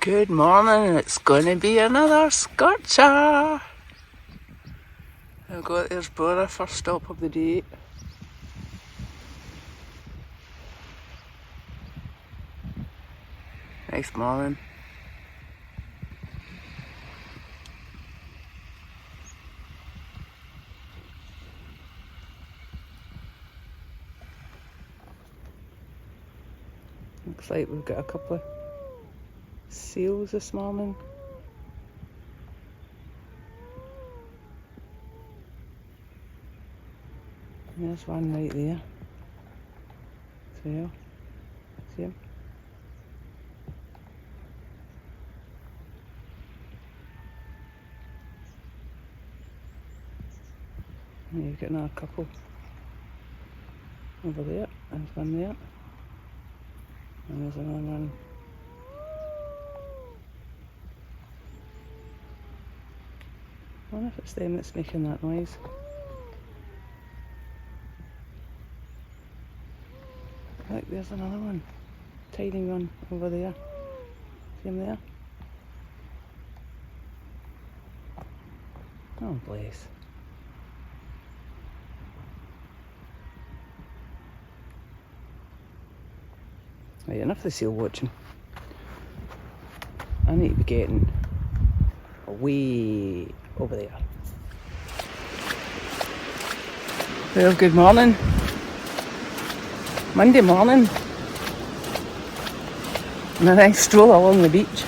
Good morning, it's going to be another scorcher. There's Bora, first stop of the day. Nice morning. Looks like we've got a couple of seals this morning. And there's one right there. So, see him? And you've got another couple over there. There's one there. And there's another one. I wonder if it's them that's making that noise. Look, there's another one. Tiny one over there. See him there? Oh, bless. Right, enough of the seal watching. I need to be getting way over there. Well, good morning. Monday morning. And a nice stroll along the beach.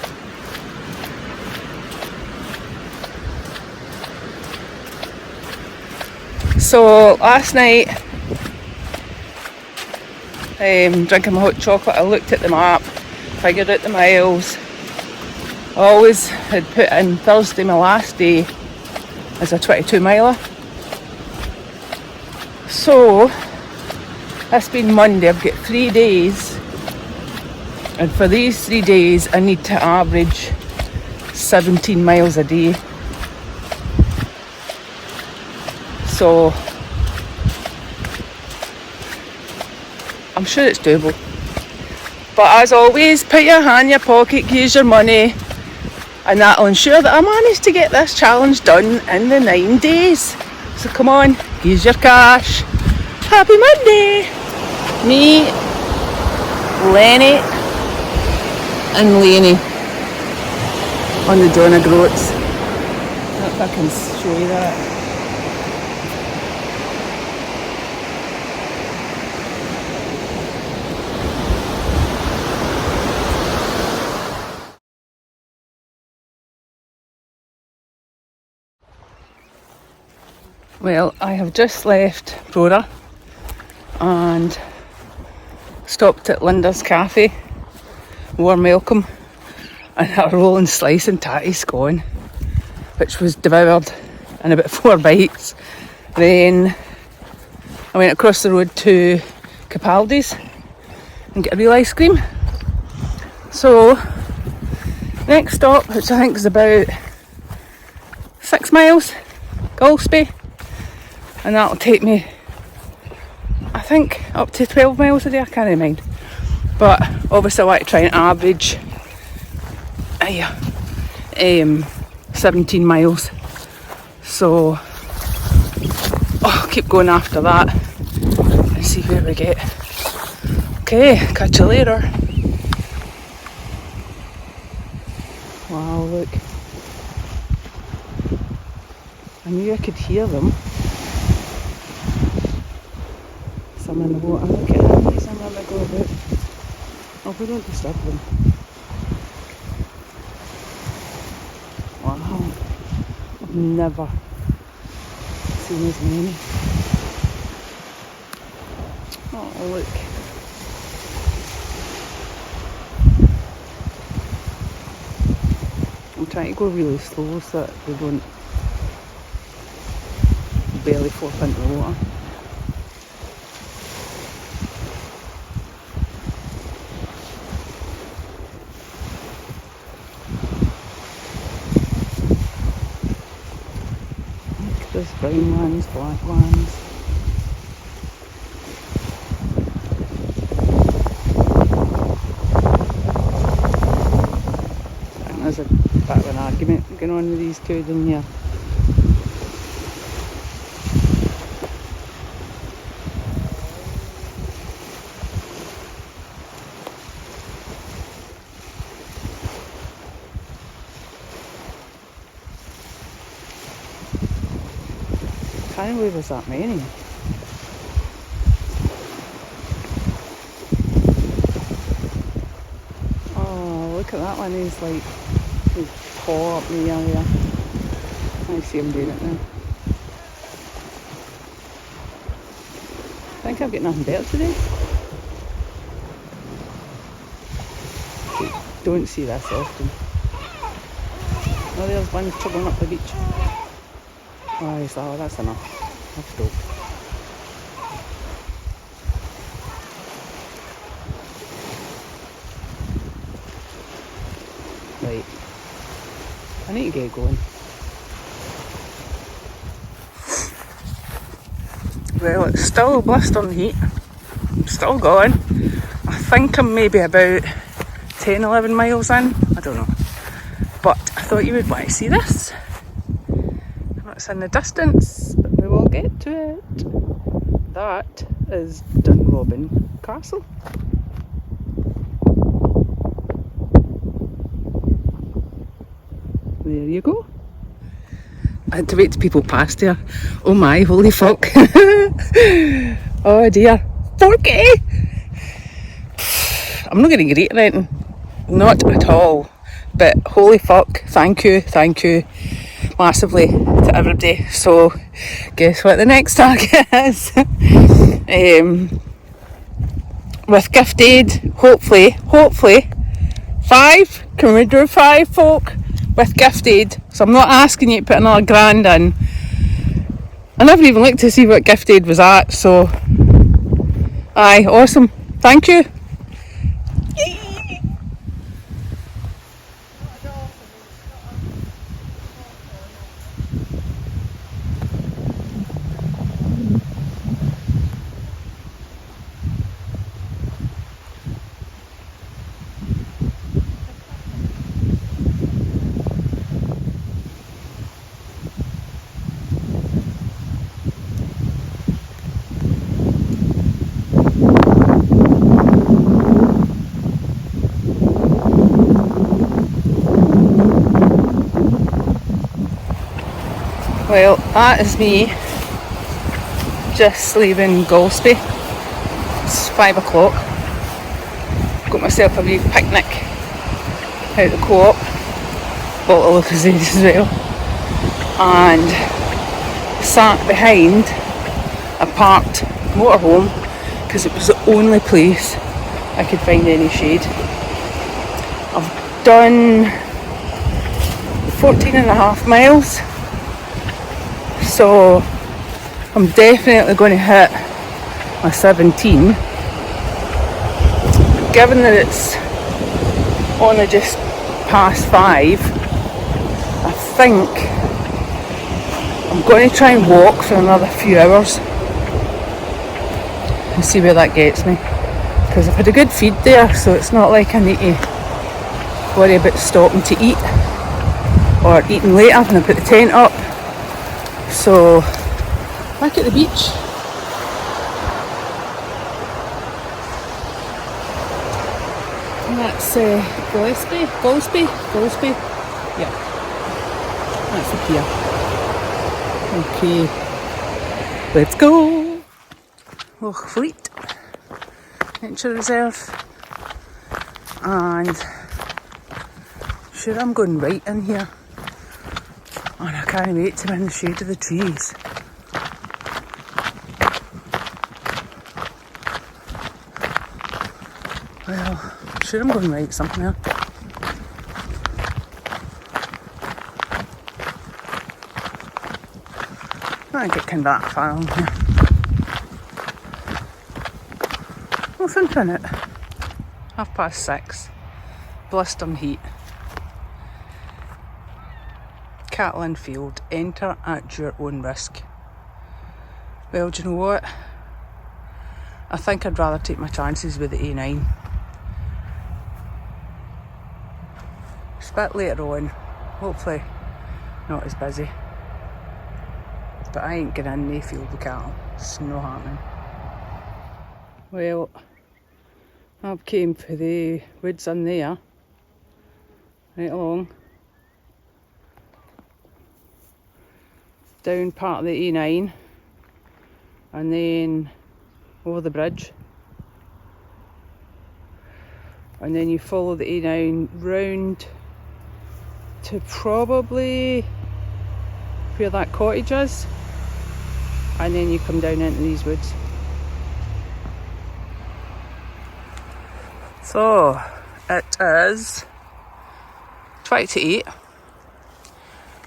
So last night, drinking my hot chocolate, I looked at the map, figured out the miles. I always had put in Thursday, my last day, as a 22 miler. So this being Monday, I've got 3 days, and for these 3 days I need to average 17 miles a day. So I'm sure it's doable. But as always, put your hand in your pocket, use your money, and that'll ensure that I manage to get this challenge done in the 9 days. So come on, use your cash. Happy Monday! Me, Lenny, and Leanne on the Donna Groats. I don't know if I can show you that. Well, I have just left Bora and stopped at Linda's Cafe, warm welcome, and a rolling slice and tatty scone, which was devoured in about 4 bites. Then I went across the road to Capaldi's and get a real ice cream. So next stop, which I think is about 6 miles, Gulspie, and that'll take me, I think, up to 12 miles a day. I can't mind, but obviously I like to try and average 17 miles, so I'll keep going after that and see where we get. Okay, catch you later. Wow, look, I knew I could hear them. Some in the water. Look at that, some of them go about. Oh, we don't disturb them. Wow, I've never seen as many. Oh, look. I'm trying to go really slow so that they don't belly flop into the water. There's brown ones, black ones. There's a bit of an argument going on with these two down here. I can't believe there's that many. Oh, look at that one. He's like his paw up in the area. I see him doing it now. I think I've got nothing better to do. Don't see this often. Oh, there's one chugging up the beach. Oh, that's enough. That's dope. Right. I need to get going. Well, it's still blistering heat. I'm still going. I think I'm maybe about 10, 11 miles in. I don't know. But I thought you would want to see this. It's in the distance, but we will get to it. That is Dunrobin Castle. There you go. I had to wait till people passed here. Oh my, holy fuck. Oh dear. 4K! I'm not going to greet anything. Not at all. But holy fuck, thank you massively to everybody. So guess what the next target is? With gift aid, hopefully 5. Can we do 5 folk with gift aid? So I'm not asking you to put another grand in. I never even looked to see what gift aid was at, so aye, awesome, thank you. Well, that is me just leaving Golspie. It's 5 o'clock. Got myself a wee picnic out the co-op. Bought a Lucozade as well. And sat behind a parked motorhome because it was the only place I could find any shade. I've done 14.5 miles. So I'm definitely going to hit my 17. Given that it's only just past 5, I think I'm going to try and walk for another few hours and see where that gets me. Because I've had a good feed there, so it's not like I need to worry about stopping to eat or eating later when I put the tent up. So, back at the beach. And that's Golspie. Yeah, that's the pier. Okay, let's go. Loch Fleet Nature Reserve. And sure, I'm going right in here. And I can't wait to be in the shade of the trees. Well, I'm sure I'm going right somewhere. I think it can that far on here. Nothing in it. 6:30. Blistering heat. Catlin Field, enter at your own risk. Well, do you know what? I think I'd rather take my chances with the A9. a bit later on, hopefully not as busy. But I ain't getting in the field with cattle, it's not happening. Well, I've came for the woods in there, right along, down part of the A9, and then over the bridge, and then you follow the A9 round to probably where that cottage is, and then you come down into these woods. So it is 20 to 8.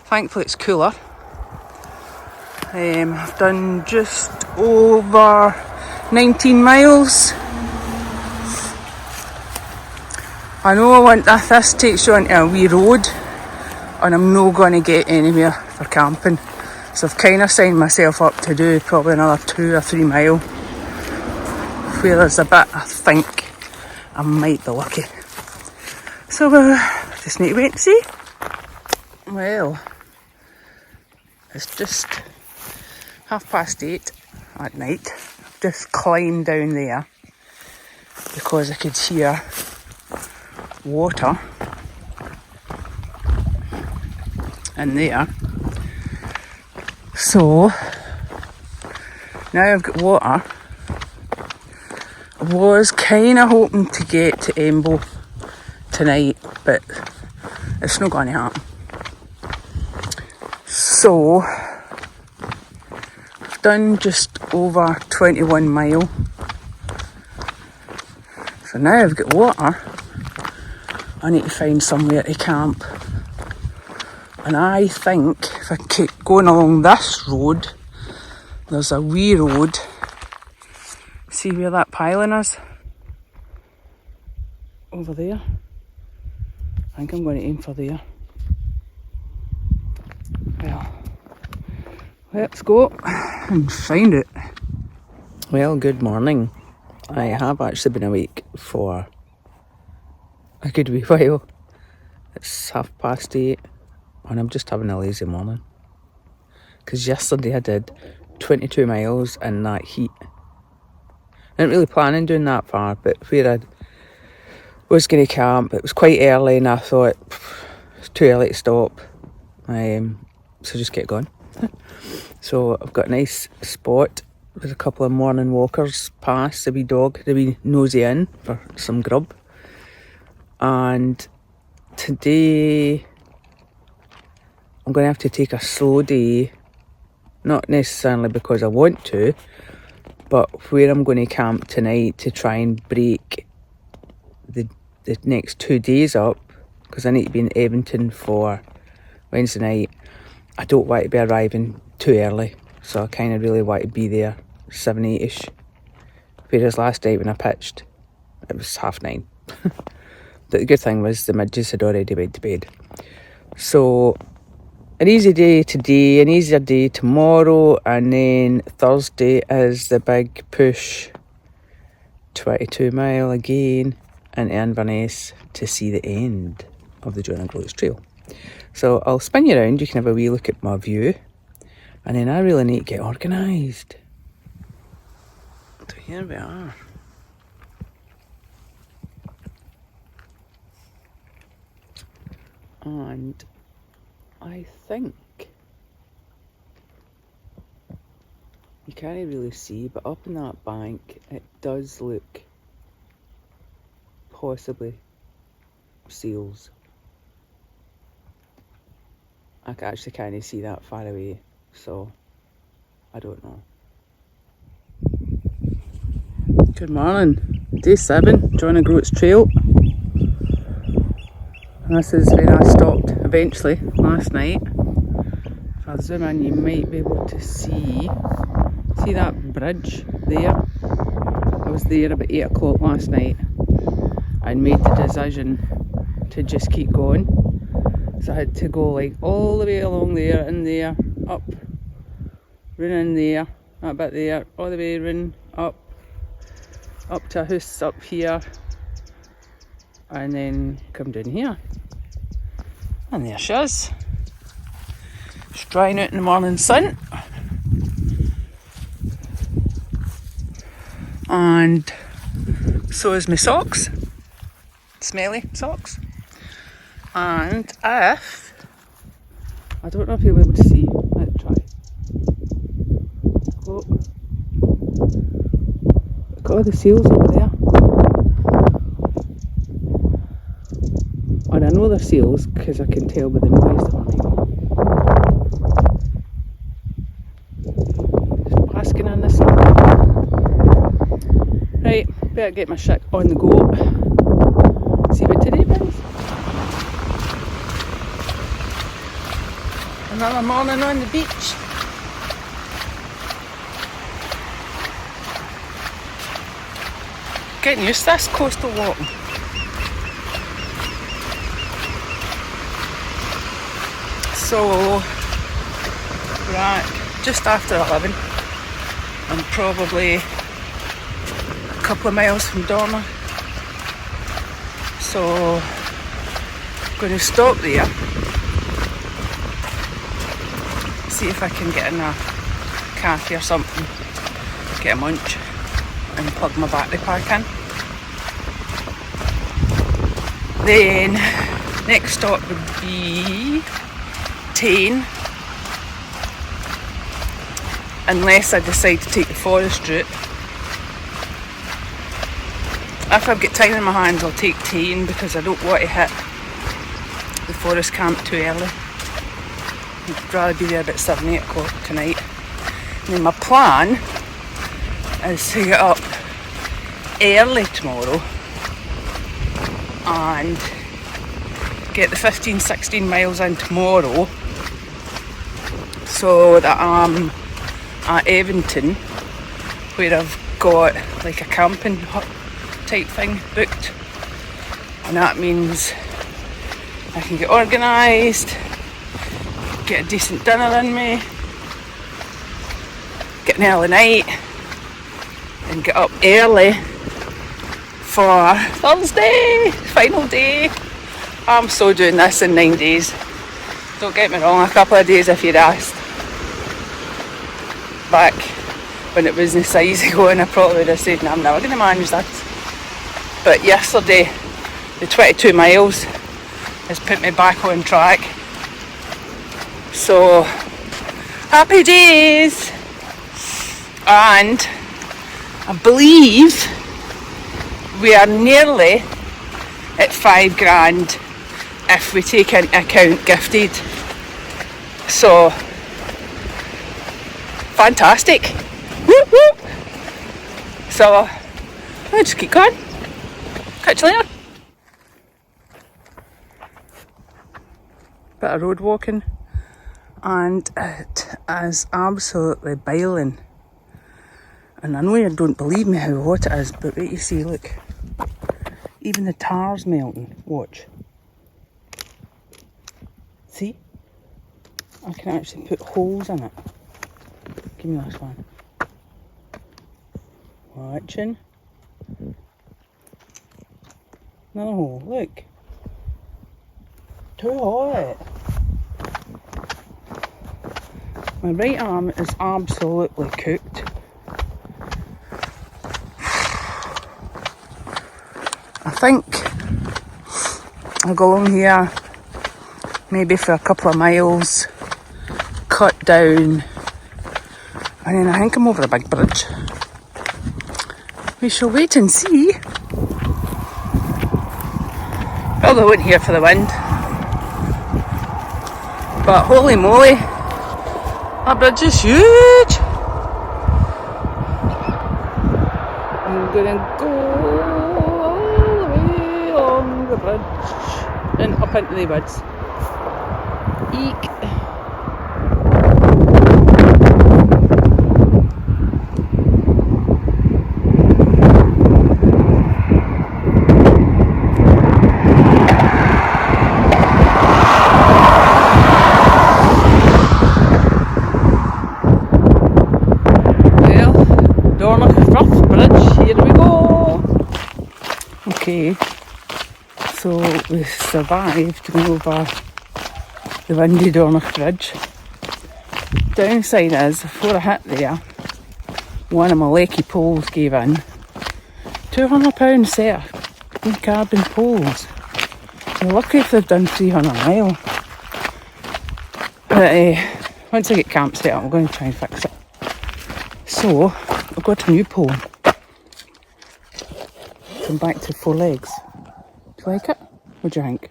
Thankfully it's cooler. I've done just over 19 miles. I know I want this takes you onto a wee road, and I'm not going to get anywhere for camping. So I've kind of signed myself up to do probably another 2 or 3 mile. Where there's a bit I think I might be lucky. So just need to wait and see. Well, it's just 8:30 at night. I've just climbed down there because I could hear water in there. So now I've got water. I was kind of hoping to get to Embo tonight, but it's not going to happen. So I've done just over 21 mile. So now I've got water, I need to find somewhere to camp. And I think if I keep going along this road, there's a wee road. See where that pylon is? Over there. I think I'm going to aim for there. Well, let's go and find it. Well, good morning. I have actually been awake for a good wee while. It's 8:30 and I'm just having a lazy morning. Because yesterday I did 22 miles in that heat. I didn't really plan on doing that far, but where I was going to camp, it was quite early and I thought it's too early to stop. So just get going. So I've got a nice spot with a couple of morning walkers past, the wee dog, the wee nosy in for some grub. And today I'm going to have to take a slow day, not necessarily because I want to, but where I'm going to camp tonight to try and break the next 2 days up, because I need to be in Edmonton for Wednesday night. I don't want to be arriving too early, so I kind of really want to be there 7, 8ish. Whereas last night when I pitched, it was 9:30. But the good thing was the midges had already went to bed. So an easy day today, an easier day tomorrow, and then Thursday is the big push, 22 mile again into Inverness to see the end of the Groats Trail. So I'll spin you around, you can have a wee look at my view, and then I really need to get organised. So here we are. And I think you can't really see, but up in that bank it does look possibly seals. I actually can't see that far away, so I don't know. Good morning, day 7, joining Groats Trail. And this is where I stopped eventually last night. If I zoom in, you might be able to see that bridge there. I was there about 8 o'clock last night and made the decision to just keep going. So I had to go like all the way along there and there, up, run in there, that bit there, all the way run up to a house up here, and then come down here. And there she is. She's drying out in the morning sun. And so is my socks. Smelly socks. And if, I don't know if you'll be able to see, let's try. Oh. Look at all the seals over there. And I know they're seals because I can tell by the noise they're making. Just basking in the sun. Right, better get my shit on the go. See what today brings. Another morning on the beach. Getting used to this coastal walking. So, we're at just after 11. I'm probably a couple of miles from Dorna. So, I'm going to stop there. See if I can get in a cafe or something. Get a munch and plug my battery pack in. Then, next stop would be Tain, unless I decide to take the forest route. If I've got time in my hands, I'll take Tain because I don't want to hit the forest camp too early. I'd rather be there about 7-8 o'clock tonight. And then my plan is to get up early tomorrow and get the 15-16 miles in tomorrow, so that I'm at Eventon, where I've got like a camping hut type thing booked, and that means I can get organised, get a decent dinner in me, get an early night, and get up early for Thursday, final day. I'm so doing this in 9 days. Don't get me wrong, a couple of days if you'd asked. Back when it was in size going, I probably would have said, no, I'm never going to manage that. But yesterday, the 22 miles has put me back on track. So, happy days! And I believe we are nearly at £5,000 if we take into account gifted. So, fantastic. Whoop, whoop. So, I'll just keep going. Catch you later. Bit of road walking, and it is absolutely boiling. And I know you don't believe me how hot it is, but wait, you see, look. Even the tar's melting. Watch. See? I can actually put holes in it. Give me this one. Watching. Another hole. Look. Too hot. My right arm is absolutely cooked. I think I'll go along here maybe for a couple of miles, cut down, and then I think I'm over the big bridge. We shall wait and see. Probably won't hear for the wind, but holy moly, that bridge is huge. I'm gonna go along the bridge and up into the woods. Eek. Well, Dornoch Firth Bridge, here we go. Okay. So we survived going over the windy Dornoch Bridge. Downside is, before I hit there, one of my leaky poles gave in. £200 set in carbon poles. You're lucky if they've done 300 mile. But once I get camp set up, I'm going to try and fix it. So, I've got a new pole. Come back to 4 legs. Do you like it? What do you think?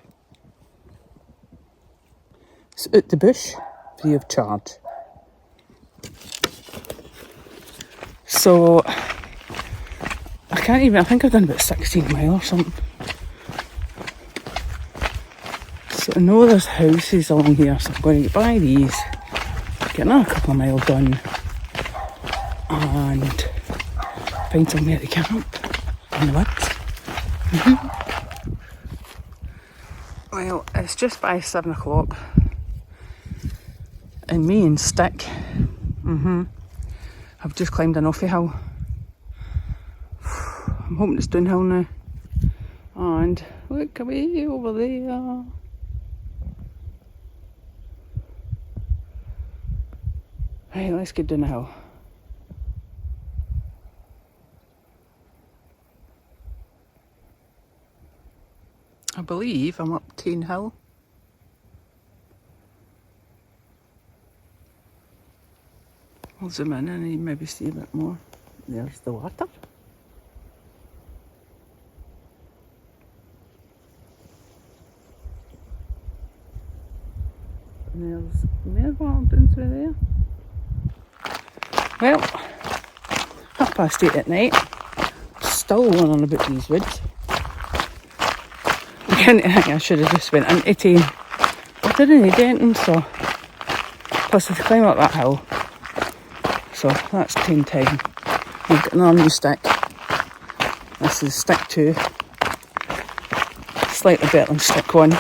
It's out the bush, free of charge. So, I think I've done about 16 mile or something. So I know there's houses along here, so I'm going to get by these, get another couple of mile done, and find somewhere to camp in the woods. Well, it's just by 7 o'clock, and me and Stick, I've just climbed an offie hill. I'm hoping it's downhill now. And look away over there. Right, let's get down the hill. I believe I'm up Tain Hill. I'll zoom in and you maybe see a bit more. There's the water. And there's Merwald down through there. Well, 8:30 at night. Still wondering about these woods. I think I should have just went into Tain. I didn't need anything, so. Plus, I have to climb up that hill. So that's Tain time. We've got another new stick. This is stick 2. Slightly better than stick 1.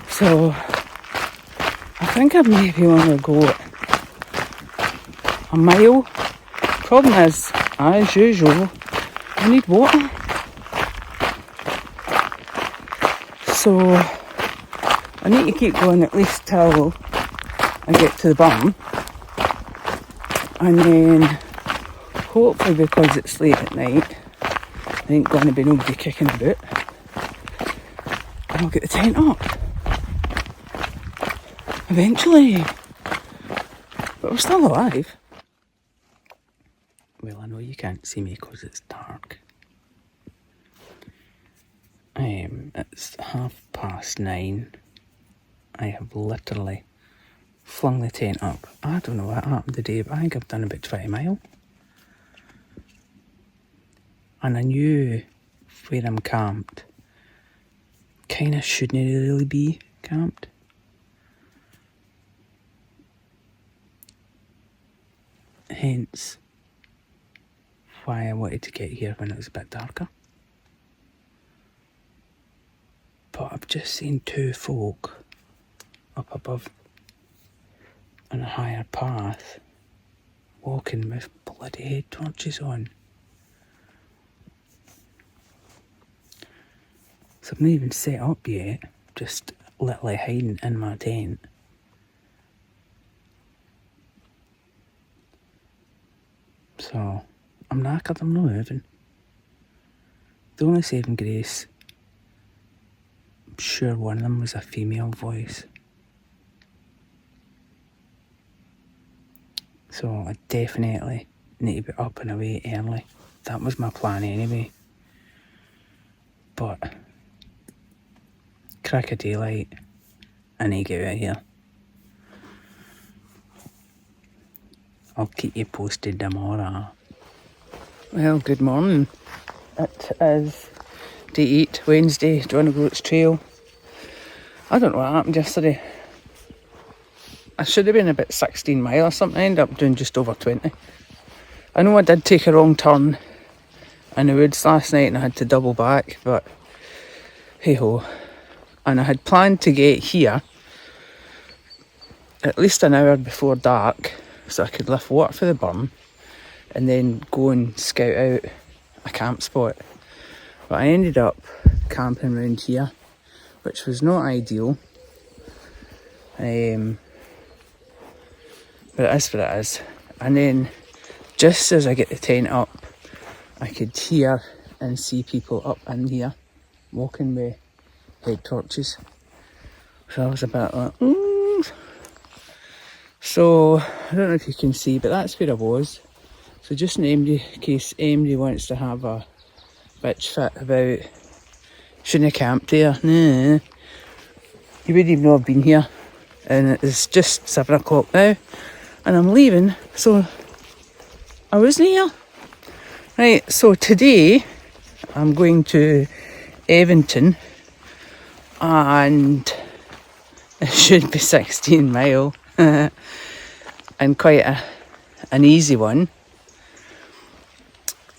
So I think I maybe want to go a mile. Problem is, as usual, I need water. So I need to keep going at least till I get to the bottom. And then, hopefully because it's late at night, there ain't going to be nobody kicking about, and I'll get the tent up. Eventually. But we're still alive. Well, I know you can't see me because it's dark. It's 9:30. I have literally flung the tent up. I don't know what happened today, but I think I've done about 20 mile. And I knew where I'm camped kind of shouldn't really be camped. Hence why I wanted to get here when it was a bit darker. But I've just seen 2 folk up above on a higher path walking with bloody head torches on. So I've not even set up yet, just literally hiding in my tent. So I'm knackered, I'm not moving. The only saving grace, I'm sure one of them was a female voice. So I definitely need to be up and away early. That was my plan anyway. But crack of daylight, I need to get out of here. I'll keep you posted tomorrow. Well, good morning. It is day 8, Wednesday, on the Groats Trail. I don't know what happened yesterday. I should have been about 16 mile or something. I ended up doing just over 20. I know I did take a wrong turn in the woods last night and I had to double back, but hey ho. And I had planned to get here at least an hour before dark so I could lift water for the burn and then go and scout out a camp spot. But I ended up camping around here, which was not ideal. But it is what it is. And then just as I get the tent up, I could hear and see people up in here walking with head torches. So I was a bit like, So I don't know if you can see, but that's where I was. So just in case anybody wants to have a bitch fit about shouldn't have camped there, nah, you wouldn't even know I've been here. And it's just 7 o'clock now and I'm leaving, so I wasn't here. Right, so today I'm going to Eventon and it should be 16 mile and quite an easy one.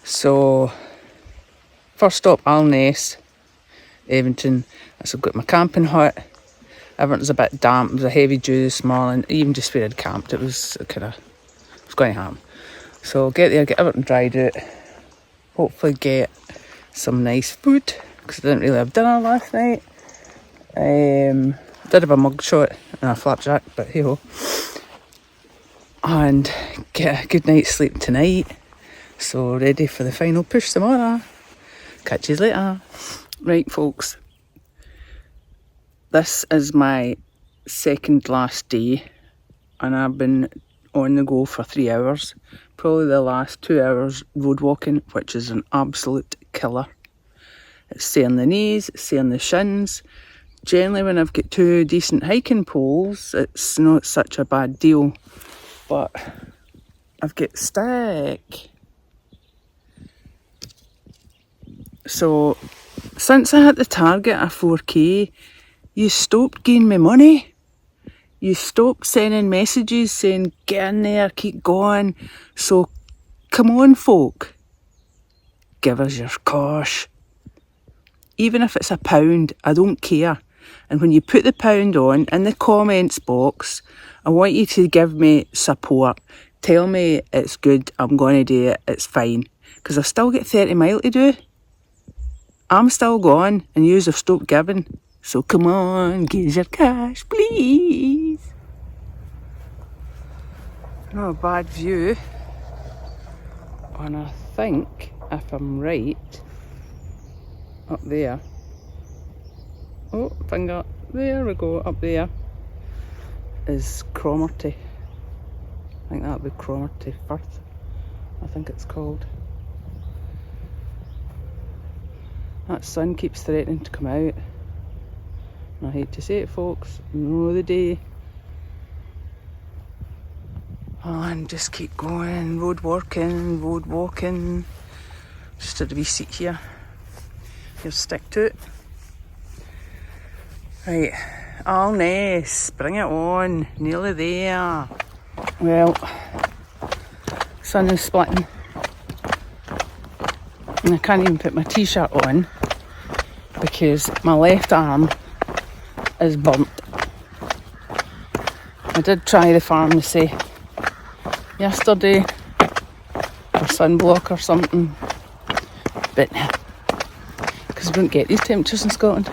So first stop Inverness, Eventon. So I've got my camping hut. Everything's a bit damp. It was a heavy dew this morning. Even just where I'd camped, it was going to happen. So I'll get there, get everything dried out. Hopefully get some nice food because I didn't really have dinner last night. Did have a mug shot and a flapjack, but hey ho. And get a good night's sleep tonight. So ready for the final push tomorrow. Catch you later. Right, folks. This is my second last day and I've been on the go for 3 hours. Probably the last 2 hours road walking, which is an absolute killer. It's saying the knees, it's saying the shins. Generally when I've got 2 decent hiking poles, it's not such a bad deal. But I've got stuck. So since I hit the target of 4k, you stopped giving me money. You stopped sending messages saying get in there, keep going. So come on folk, give us your cash. Even if it's £1, I don't care. And when you put the £1 on in the comments box, I want you to give me support. Tell me it's good, I'm going to do it, it's fine. Because I've still got 30 mile to do. I'm still going and yous have stopped giving. So come on, give us your cash, please. Not a bad view. And I think, if I'm right, up there. Oh, finger. There we go, up there is Cromarty. I think that'll be Cromarty Firth, I think it's called. That sun keeps threatening to come out. I hate to say it, folks, no the day. And just keep going, road walking. Just had a wee seat here. You'll stick to it. Right, Arneil, bring it on, nearly there. Well, sun is splitting. And I can't even put my t-shirt on because my left arm is burnt. I did try the pharmacy yesterday for sunblock or something, but because we don't get these temperatures in Scotland.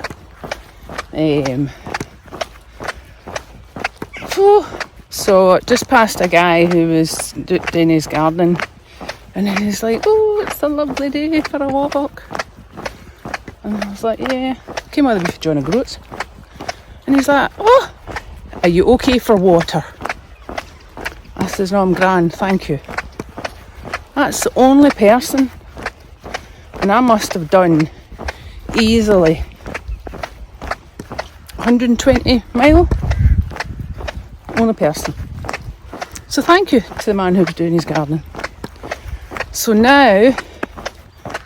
So just passed a guy who was doing his gardening, and then he's like, oh, it's a lovely day for a walk. And I was like, yeah, came all the way from John Groats. And he's like, oh, are you okay for water? I says, no, I'm grand, thank you. That's the only person, and I must have done easily 120 mile. Only person. So thank you to the man who was doing his gardening. So now, look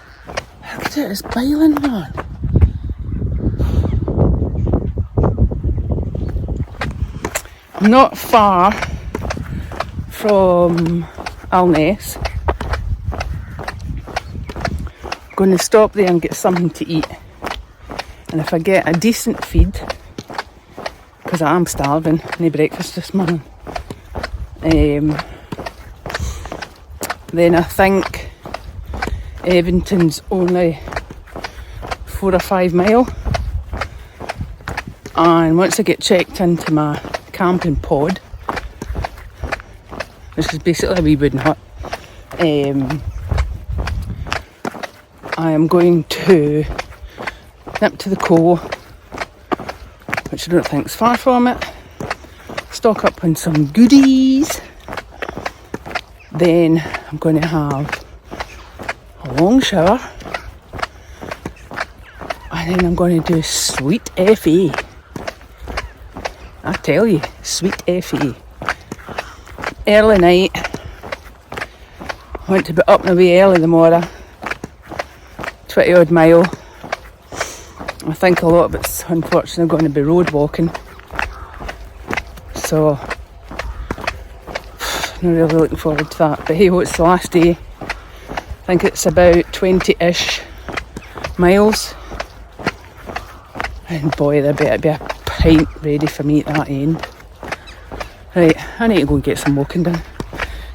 at it, it's boiling, man. I'm not far from Inverness. I'm going to stop there and get something to eat. And if I get a decent feed, because I am starving, no breakfast this morning, then I think Eventon's only 4 or 5 mile. And once I get checked into my camping pod, which is basically a wee wooden hut. I am going to nip to the Co, which I don't think is far from it, stock up on some goodies. Then I'm going to have a long shower, and then I'm going to do sweet FE. I tell you, sweet FE. Early night. I went to be up and away early in the morning. 20 odd mile. I think a lot of it's unfortunately going to be road walking. So, not really looking forward to that. But hey ho, it's the last day. I think it's about 20-ish miles. And boy, there better be a pint ready for me at that end. Right, I need to go and get some walking done.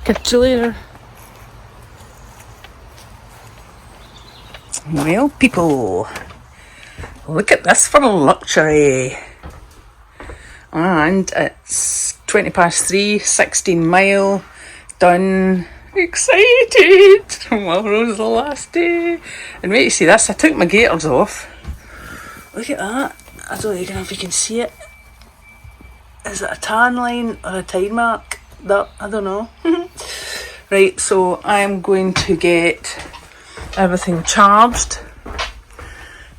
Catch you later. Well, people, look at this for luxury. And it's 3:20, 16 mile, done. Excited! Tomorrow's the last day. And wait, you see this? I took my gaiters off. Look at that. I don't even know if you can see it. Is it a tan line or a tide mark? That, I don't know. Right, so I'm going to get everything charged.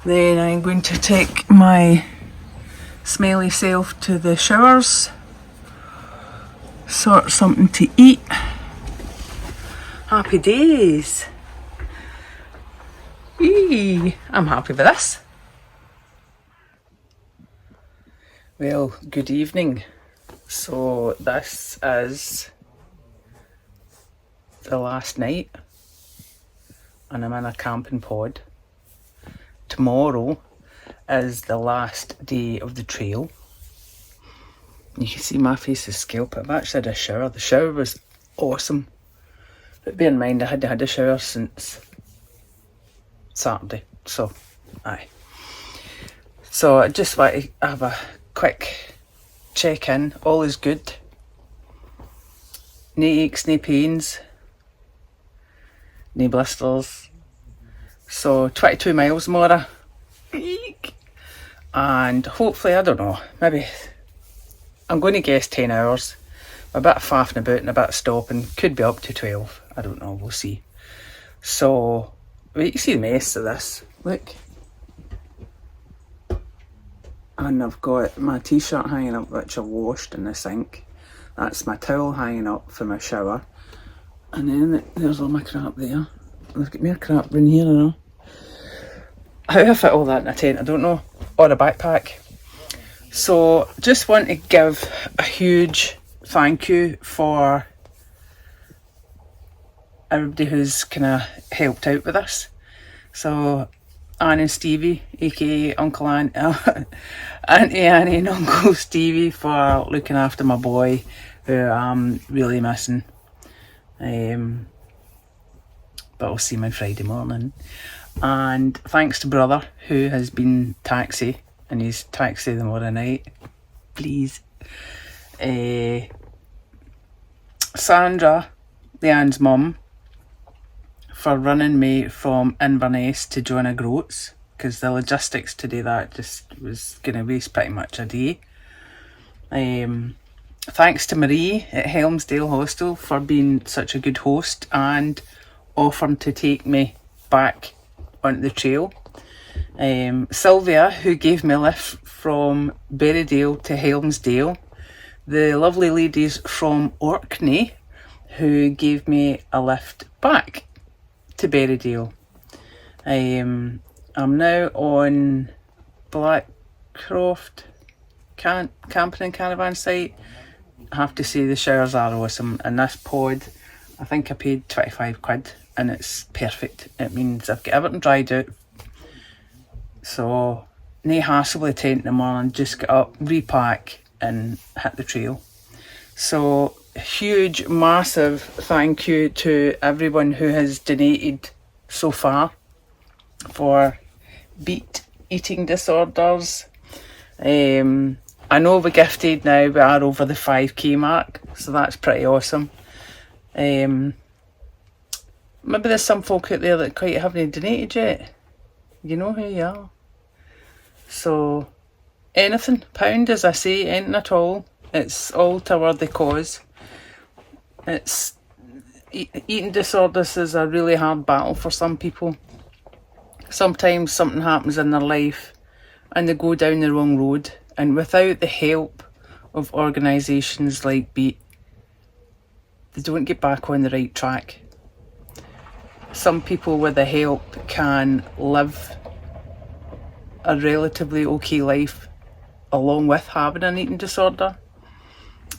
Then I'm going to take my smelly self to the showers. Sort something to eat. Happy days. Eee, I'm happy with this. Well, good evening. So this is the last night and I'm in a camping pod. Tomorrow is the last day of the trail. You can see my face is scalp. I've actually had a shower. The shower was awesome. But bear in mind I hadn't had a shower since Saturday. So, aye. So I just want to have a quick check-in. All is good. No aches, no pains. No blisters. So 22 miles more. Eek. And hopefully, I don't know, maybe I'm going to guess 10 hours. A bit of faffing about and a bit of stopping. Could be up to 12. I don't know, we'll see. So, wait, you can see the mess of this. Look. And I've got my t-shirt hanging up, which I washed in the sink. That's my towel hanging up for my shower. And then there's all my crap there. I've got more crap in here, I know. How I fit all that in a tent, I don't know. Or a backpack. So, just want to give a huge thank you for everybody who's kind of helped out with this. So, Anne and Stevie, aka Uncle Anne, Auntie Annie and Uncle Stevie for looking after my boy, who I'm really missing. But I'll see him on Friday morning. And thanks to brother, who has been taxi, and he's taxi tomorrow night. Please. Sandra, Leanne's mum, for running me from Inverness to Joanna Groats, because the logistics to do that just was going to waste pretty much a day. Thanks to Marie at Helmsdale Hostel for being such a good host and offering to take me back onto the trail. Sylvia, who gave me a lift from Berrydale to Helmsdale. The lovely ladies from Orkney, who gave me a lift back to Berrydale. I'm now on Blackcroft camping and caravan site. I have to say the showers are awesome, and this pod, I think I paid 25 quid and it's perfect. It means I've got everything dried out, so no hassle with the tent in the morning, just get up, repack and hit the trail. So huge massive thank you to everyone who has donated so far for beet eating disorders, I know we gifted now, we are over the 5k mark, so that's pretty awesome. Maybe there's some folk out there that quite haven't donated yet. You know who you are. So anything, £1 as I say, anything at all. It's all toward the cause. It's eating disorders is a really hard battle for some people. Sometimes something happens in their life and they go down the wrong road, and without the help of organisations like Beat, they don't get back on the right track. Some people with the help can live a relatively okay life along with having an eating disorder,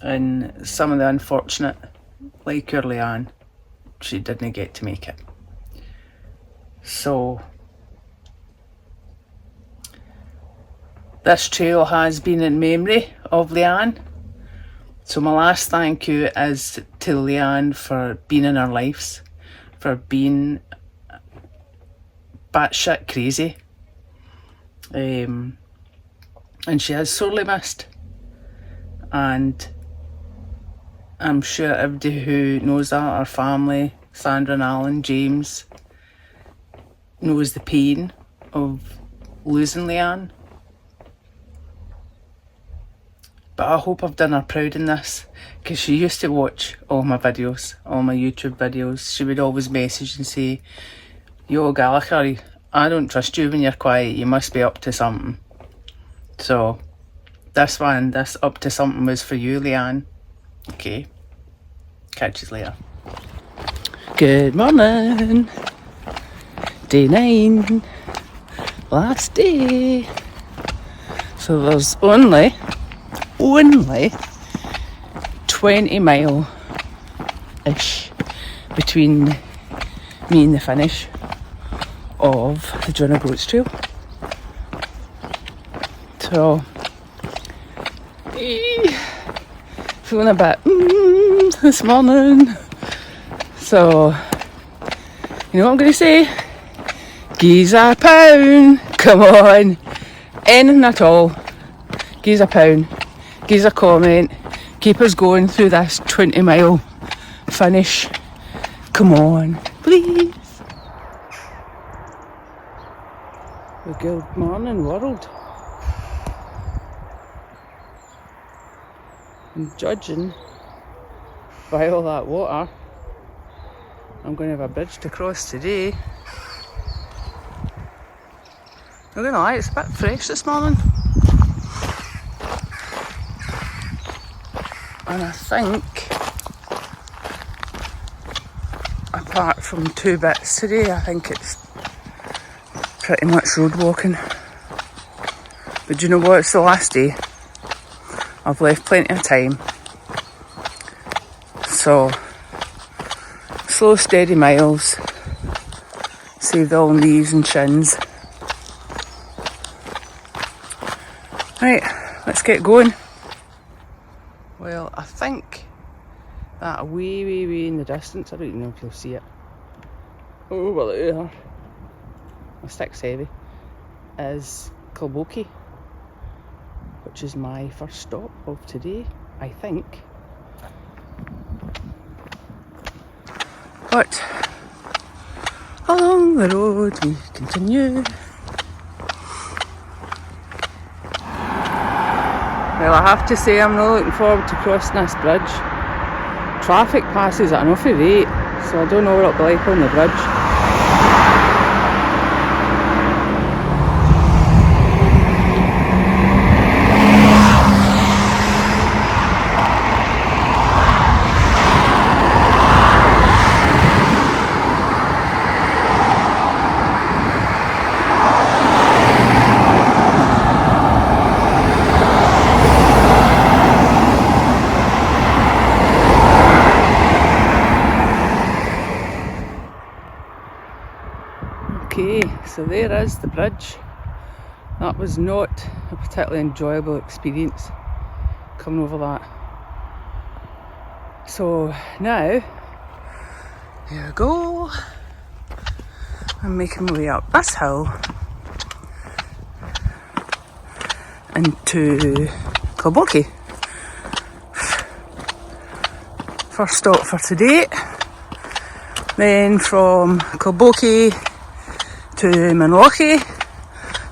and some of the unfortunate, like your Leanne, she didn't get to make it. So this trail has been in memory of Leanne. So my last thank you is to Leanne for being in our lives, for being batshit crazy. And she is sorely missed. And I'm sure everybody who knows that, our family, Sandra and Alan, James, knows the pain of losing Leanne. But I hope I've done her proud in this, because she used to watch all my videos, all my YouTube videos. She would always message and say, "Yo Gallagher, I don't trust you when you're quiet, you must be up to something." So this one, this up to something was for you, Leanne. Okay, catch you later. Good morning. Day 9, last day. So there's only 20 mile-ish between me and the finish of the Groats Trail. So feeling a bit this morning. So you know what I'm going to say? Gi's a £1. Come on. Anything at all. Gi's a £1. Gi's a comment. Keep us going through this 20 mile finish. Come on, please. The good morning world. And judging by all that water, I'm going to have a bridge to cross today. I'm not going to lie, it's a bit fresh this morning. And I think, apart from 2 bits today, I think it's pretty much road walking. But do you know what? It's the last day. I've left plenty of time. So, slow, steady miles. Save all knees and shins. Right, let's get going. Well, I think that way in the distance, I don't even know if you'll see it. Oh, well there. My stick's heavy. Is Kilbokie, which is my first stop of today, I think. But along the road we continue. Well, I have to say I'm not looking forward to crossing this bridge. Traffic passes at an awful rate, so I don't know what it'll be like on the bridge. Okay, so there is the bridge. That was not a particularly enjoyable experience coming over that. So now, here we go. I'm making my way up this hill into Kilbokey. First stop for today. Then from Kilbokey to Manlochie,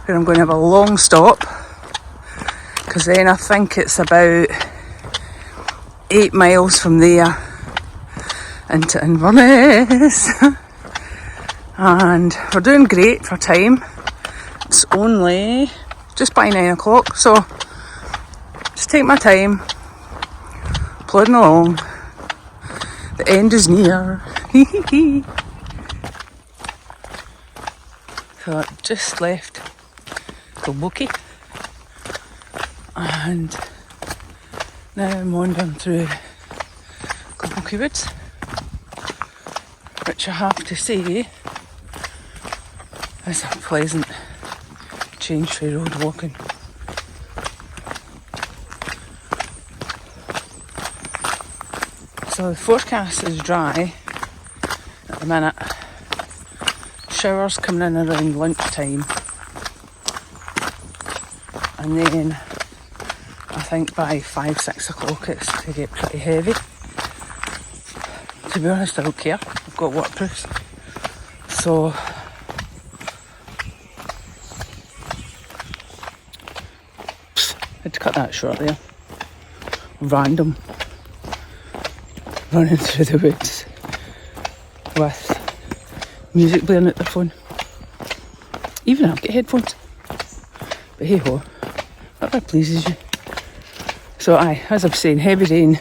where I'm going to have a long stop, because then I think it's about 8 miles from there into Inverness. And we're doing great for time. It's only just by 9 o'clock, so just take my time, plodding along. The end is near. So I just left Kilbokey and now I'm wandering through Kilbokey Woods, which I have to say is a pleasant change for road walking. So the forecast is dry at the minute. Showers coming in around lunchtime, and then I think by 5-6 o'clock it's to get pretty heavy. To be honest, I don't care. I've got waterproofs, so had to cut that short there. Random running through the woods with music blaring at the phone. Even I've got headphones. But hey ho, whatever pleases you. So aye, as I was saying, heavy rain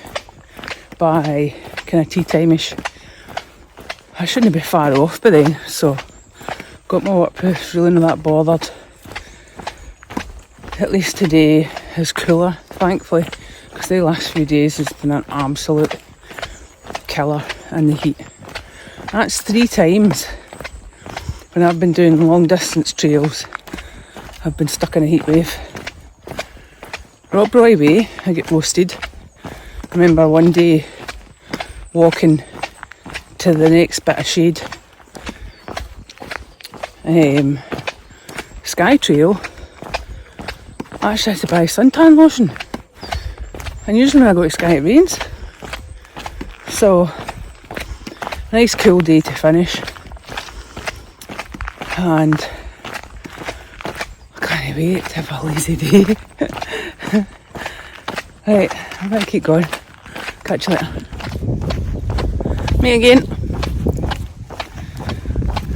by kind of tea time-ish. I shouldn't be far off by then, so got my waterproof, really not that bothered. At least today is cooler, thankfully, because the last few days has been an absolute killer in the heat. That's 3 times when I've been doing long distance trails I've been stuck in a heat wave. Robbroy Way, I get roasted. I remember one day walking to the next bit of shade. Sky Trail, I actually had to buy suntan lotion. And usually when I go to Sky it rains. So, nice cool day to finish. And I can't wait to have a lazy day. Right, I'm gonna keep going. Catch you later. Me again.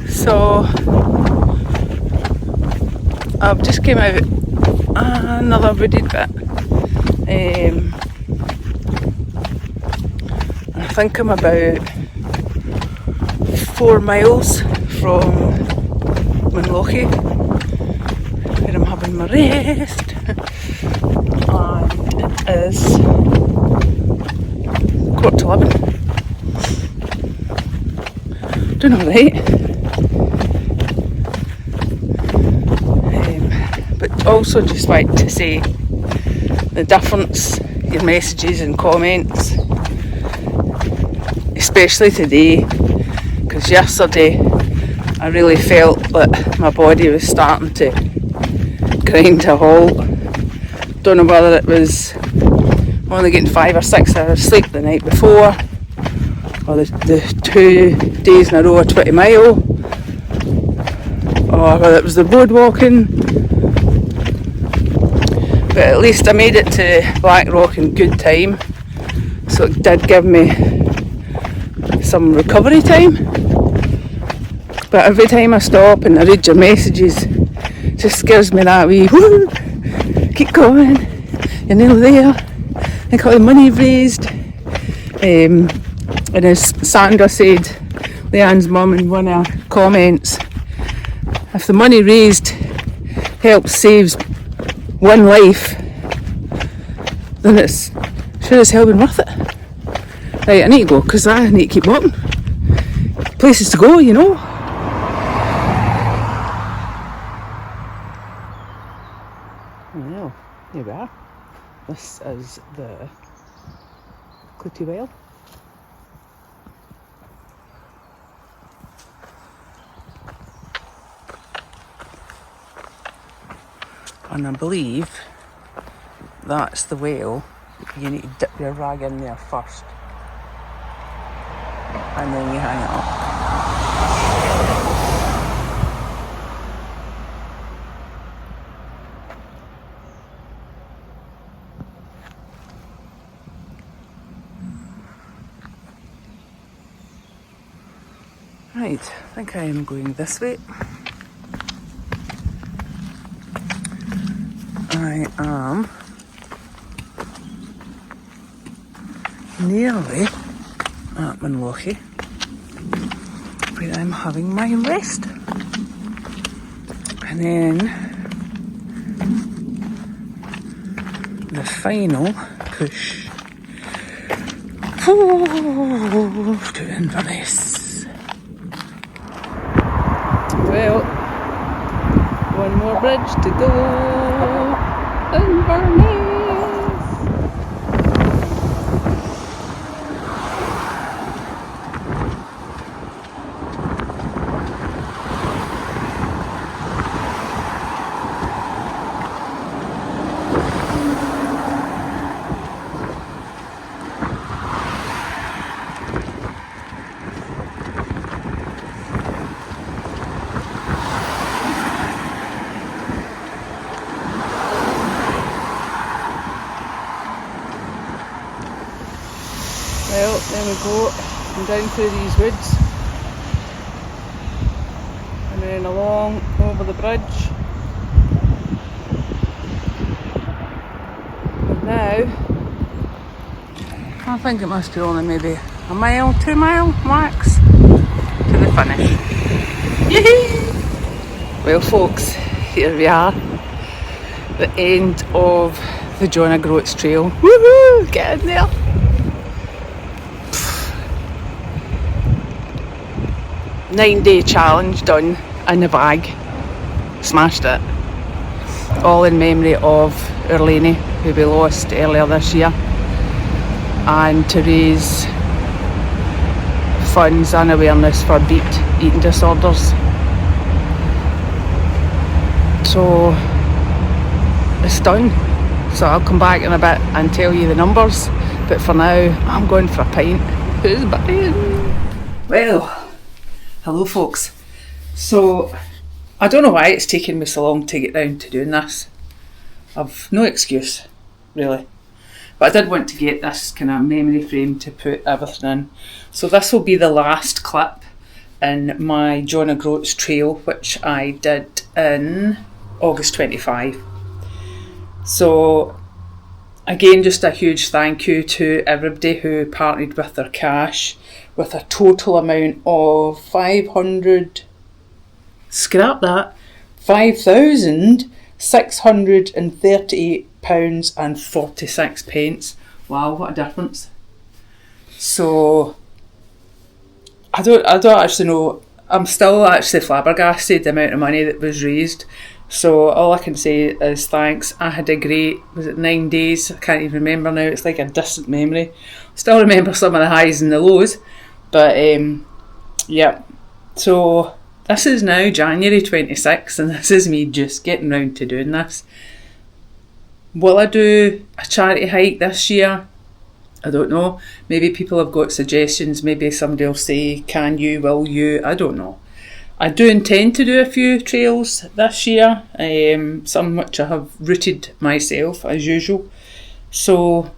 So, I've just came out another wooded bit. I think I'm about 4 miles from Manlochie, where I'm having my rest, and it is 11:15. Doing alright, but also just like to say the difference, your messages and comments, especially today, because yesterday I really felt that my body was starting to grind to a halt. Don't know whether it was only getting 5 or 6 hours sleep the night before, or the 2 days in a row of 20 mile, or whether it was the road walking. But at least I made it to Blackrock in good time, so it did give me some recovery time. But every time I stop and I read your messages, it just gives me that wee woo, keep going, you're nearly there, look how the money you've raised. And as Sandra said, Leanne's mum, in one of her comments, if the money raised helps saves one life, then it's sure as hell been worth it. Right, I need to go because I need to keep walking. Places to go, you know. Well, here we are. This is the Clitty Well. And I believe that's the well, you need to dip your rag in there first. And then you hang it up. Right, I think I am going this way. I am nearly at Manlochy, where I'm having my rest. And then the final push to Inverness. Well, one more bridge to go. Inverness. Well, there we go, and down through these woods, and then along over the bridge, and now, I think it must be only maybe a mile, 2 mile max, to the finish. Yee-hee! Well folks, here we are, the end of the Groats Trail. Woohoo! Get in there! 9-day challenge done in the bag. Smashed it. All in memory of our Leanne, who we lost earlier this year, and to raise funds and awareness for beat eating disorders. So it's done. So I'll come back in a bit and tell you the numbers, but for now I'm going for a pint. Who's buying? Well, hello folks. So I don't know why it's taken me so long to get round to doing this. I've no excuse really, but I did want to get this kind of memory frame to put everything in. So this will be the last clip in my Groats Trail, which I did in August 25. So again, just a huge thank you to everybody who partnered with their cash, with a total amount of £5,638.46. Wow, what a difference. So I don't actually know, I'm still actually flabbergasted the amount of money that was raised. So all I can say is thanks. I had a great, was it 9 days? I can't even remember now, it's like a distant memory. Still remember some of the highs and the lows. But yeah, so this is now January 26th and this is me just getting round to doing this. Will I do a charity hike this year? I don't know. Maybe people have got suggestions. Maybe somebody will say, can you, will you? I don't know. I do intend to do a few trails this year, some which I have routed myself as usual. So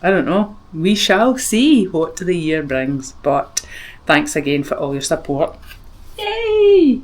I don't know. We shall see what the year brings. But thanks again for all your support. Yay!